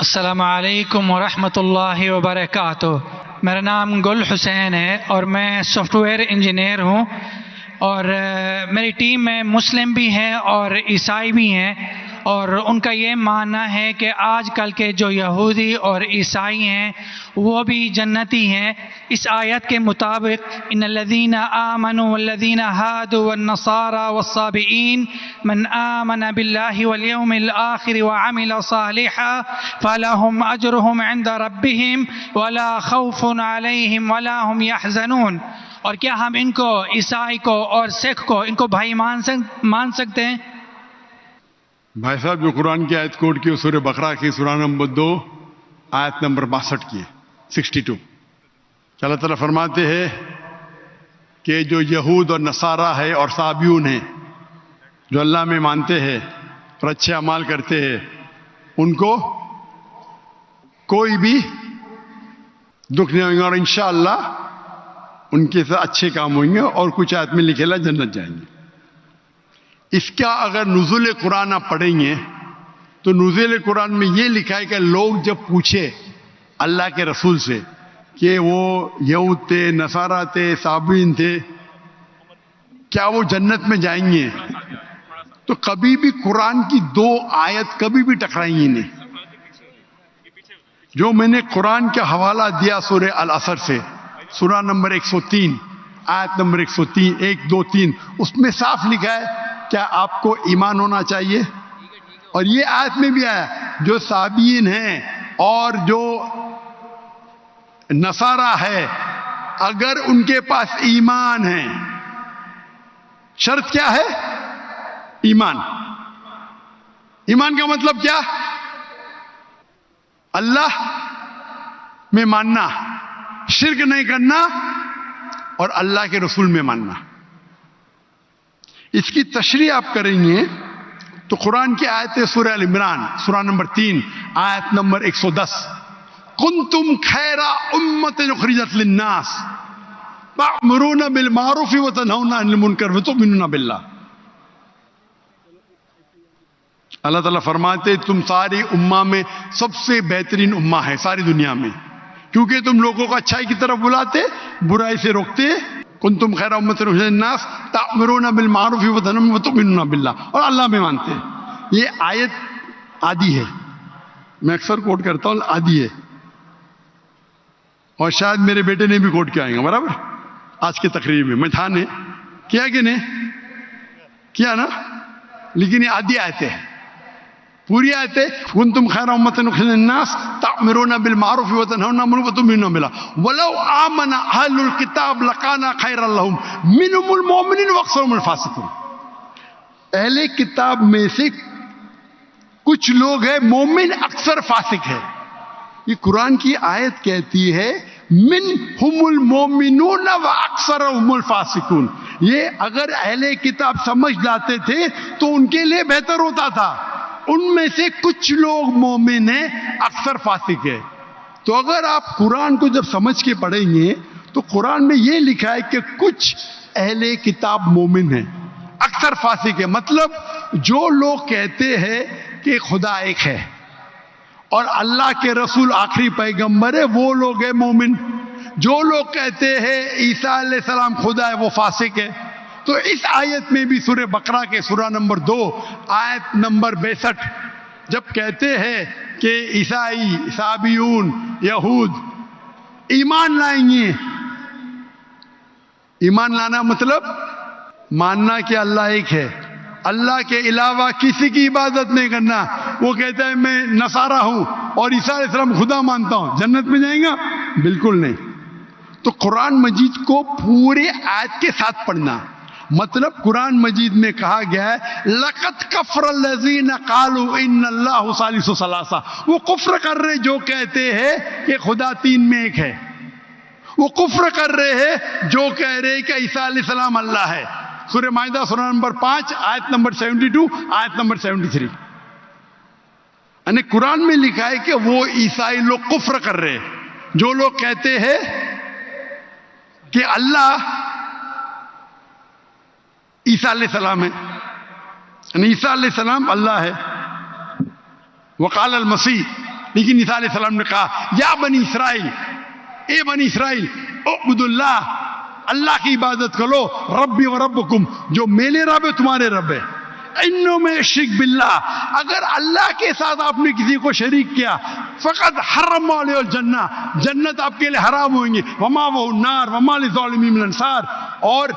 السلام علیکم ورحمۃ اللہ وبرکاتہ۔ میرا نام گل حسین ہے اور میں سافٹ ویئر انجینئر ہوں، اور میری ٹیم میں مسلم بھی ہیں اور عیسائی بھی ہیں، اور ان کا یہ ماننا ہے کہ آج کل کے جو یہودی اور عیسائی ہیں وہ بھی جنتی ہیں۔ اس آیت کے مطابق ان الذین آمنوا والذین ہادوا والنصارى والصابئین من آمن باللہ والیوم الآخر وعمل صالحا فلہم اجرہم عند ربہم ولا خوف علیہم ولا هم یحزنون۔ اور کیا ہم ان کو، عیسائی کو اور سکھ کو، ان کو بھائی مان سکتے ہیں؟ بھائی صاحب جو قرآن کی آیت کوٹ کی سورہ بقرہ کی سورہ نمبر 2 آیت نمبر 62 کی 62 کہ اللہ تعالیٰ فرماتے ہیں کہ جو یہود اور نصارہ ہے اور صابیون ہیں، جو اللہ میں مانتے ہیں اور اچھے اعمال کرتے ہیں، ان کو کوئی بھی دکھ نہیں ہوگا، اور انشاءاللہ ان کے ساتھ اچھے کام ہوئیں گے، اور کچھ آیت میں لکھے جنت جائیں گے۔ اس کا اگر نزول قرآن آپ پڑھیں گے تو نزول قرآن میں یہ لکھا ہے کہ لوگ جب پوچھے اللہ کے رسول سے کہ وہ یہود تھے، نصارہ تھے، صابئین تھے، کیا وہ جنت میں جائیں گے، تو کبھی بھی قرآن کی 2 آیت کبھی بھی ٹکرائیں گی نہیں۔ جو میں نے قرآن کا حوالہ دیا سورہ العصر سے، سورہ نمبر 103 آیت نمبر 103 1 2 3، اس میں صاف لکھا ہے کیا آپ کو ایمان ہونا چاہیے، اور یہ آیت میں بھی آیا جو صابئین ہیں اور جو نصارہ ہے اگر ان کے پاس ایمان ہے، شرط کیا ہے؟ ایمان۔ ایمان کا مطلب کیا؟ اللہ میں ماننا، شرک نہیں کرنا، اور اللہ کے رسول میں ماننا۔ اس کی تشریح آپ کریں گے تو قرآن کی آیت سورہ ال عمران سورہ نمبر 3 آیت نمبر 110 کنتم خیر امۃ اخرجت للناس تأمرون بالمعروف وتنہون عن المنکر وتؤمنون باللہ۔ اللہ تعالیٰ فرماتے تم ساری امہ میں سب سے بہترین امہ ہے ساری دنیا میں، کیونکہ تم لوگوں کو اچھائی کی طرف بلاتے، برائی سے روکتے۔ کنتم خیر امۃ اخرجت للناس تأمرون بالمعروف وتؤمنون باللہ، اور اللہ میں مانتے۔ یہ آیت آدھی ہے، میں اکثر کوٹ کرتا ہوں، آدھی ہے، اور شاید میرے بیٹے نے بھی کوٹ کیا آئیں گا برابر آج کی تقریر میں تھا نے کیا کہ نہیں کیا نا، لیکن یہ آدھی آیت ہے، پوری آیت ہے کنتم خیر امۃ اخرجت للناس تأمرون بالمعروف وتنہون عن المنکر وتؤمنون باللہ ولو آمن اہل الکتاب لکان خیرا لہم منہم المؤمنون واکثرہم الفاسقون۔ اہل کتاب میں سے کچھ لوگ ہیں مومن، اکثر فاسق ہے۔ یہ قرآن کی آیت کہتی ہے منہم المؤمنون واکثرہم الفاسقون۔ یہ اگر اہل کتاب سمجھ لاتے تھے تو ان کے لیے بہتر ہوتا تھا، ان میں سے کچھ لوگ مومن ہیں، اکثر فاسق ہے۔ تو اگر آپ قرآن کو جب سمجھ کے پڑھیں گے تو قرآن میں یہ لکھا ہے کہ کچھ اہل کتاب مومن ہیں، اکثر فاسق ہے۔ مطلب جو لوگ کہتے ہیں کہ خدا ایک ہے اور اللہ کے رسول آخری پیغمبر ہے، وہ لوگ ہیں مومن۔ جو لوگ کہتے ہیں عیسیٰ علیہ السلام خدا ہے، وہ فاسق ہے۔ تو اس آیت میں بھی سورہ بقرہ کے سورہ نمبر 2 آیت نمبر 62 جب کہتے ہیں کہ عیسائی، صابئون، یہود ایمان لائیں گے، ایمان لانا مطلب ماننا کہ اللہ ایک ہے، اللہ کے علاوہ کسی کی عبادت نہیں کرنا۔ وہ کہتا ہے میں نصارہ ہوں اور عیسیٰ علیہ السلام خدا مانتا ہوں، جنت میں جائیں گا؟ بالکل نہیں۔ تو قرآن مجید کو پورے آیت کے ساتھ پڑھنا، مطلب قرآن مجید میں کہا گیا ہے لَقَدْ كَفَرَ الَّذِينَ قَالُوا إِنَّ اللَّهُ ثَالِثُ ثَلَاثَةٍ۔ وہ کفر کر رہے جو کہتے ہیں کہ خدا 3 میں ایک ہے، وہ کفر کر رہے ہیں جو کہہ رہے کہ عیسیٰ علیہ السلام اللہ ہے۔ سورہ مائدہ سورہ نمبر 5 آیت نمبر 72 آیت نمبر 73۔ یعنی قرآن میں لکھا ہے کہ وہ عیسائی لوگ کفر کر رہے ہیں جو لوگ کہتے ہیں کہ اللہ عیسیٰ علیہ السلام ہے، یعنی عیسیٰ علیہ السلام اللہ ہے۔ وقال المسیح لیکن عیسیٰ علیہ السلام نے کہا یا بنی اسرائیل، اے بنی اسرائیل، اعبدوا اللہ، اللہ کی عبادت کرو، ربی و ربکم، جو میرے رب ہے تمہارے رب ہے، انہوں میں شرک باللہ، اگر اللہ کے ساتھ آپ نے کسی کو شریک کیا، فقط حرم علیہ الجنہ، جنت آپ کے لیے حرام ہوئیں گے، وما وہ النار وما للظالمین من انصار، اور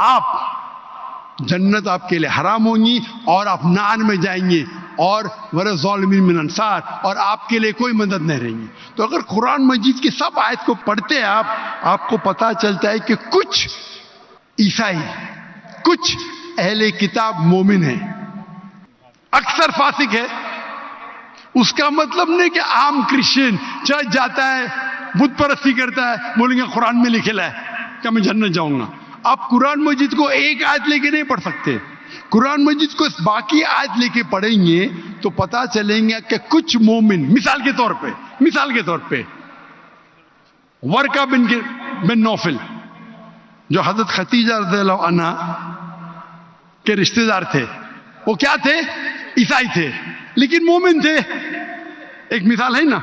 آپ جنت آپ کے لیے حرام ہوں گی اور آپ نار میں جائیں گے، اور ظالمین من انصار، اور آپ کے لیے کوئی مدد نہیں رہیں گی۔ تو اگر قرآن مجید کی سب آیت کو پڑھتے ہیں آپ کو پتہ چلتا ہے کہ کچھ عیسائی، کچھ اہل کتاب مومن ہیں، اکثر فاسق ہے۔ اس کا مطلب نہیں کہ عام کرسچن چرچ جاتا ہے، بت پرستی کرتا ہے، بولیں گے قرآن میں لکھا ہے کہ میں جنت جاؤں گا۔ آپ قرآن مجید کو ایک آیت لے کے نہیں پڑھ سکتے، قرآن مجید کو باقی آیت لے کے پڑھیں گے تو پتہ چلیں گے کہ کچھ مومن، مثال کے طور پہ ورقہ بن نوفل جو حضرت خدیجہ رضی اللہ عنہ کے رشتہ دار تھے، وہ کیا تھے؟ عیسائی تھے لیکن مومن تھے۔ ایک مثال ہے نا،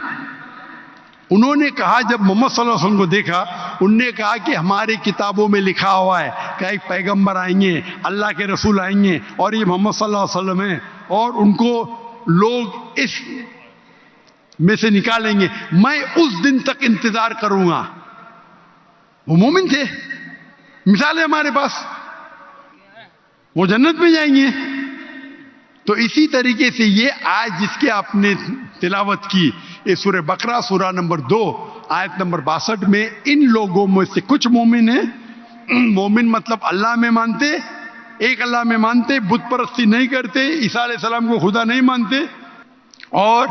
انہوں نے کہا جب محمد صلی اللہ علیہ وسلم کو دیکھا، انہوں نے کہا کہ ہماری کتابوں میں لکھا ہوا ہے کہ ایک پیغمبر آئیں گے، اللہ کے رسول آئیں گے، اور یہ محمد صلی اللہ علیہ وسلم ہیں، اور ان کو لوگ اس میں سے نکالیں گے، میں اس دن تک انتظار کروں گا۔ وہ مومن تھے، مثال ہے ہمارے پاس، وہ جنت میں جائیں گے۔ تو اسی طریقے سے یہ آیت جس کے آپ نے تلاوت کی، یہ سورہ بقرہ سورہ نمبر 2 آیت نمبر 62 میں ان لوگوں میں سے کچھ مومن ہیں۔ مومن مطلب اللہ میں مانتے، ایک اللہ میں مانتے، بت پرستی نہیں کرتے، عیسیٰ علیہ السلام کو خدا نہیں مانتے، اور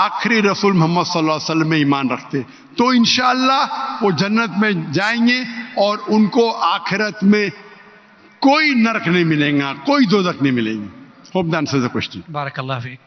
آخری رسول محمد صلی اللہ علیہ وسلم میں ایمان رکھتے، تو انشاءاللہ وہ جنت میں جائیں گے، اور ان کو آخرت میں کوئی نرک نہیں ملے گا، کوئی دوزخ نہیں ملے گی۔ Hope that answers the question. بارک اللہ فیک۔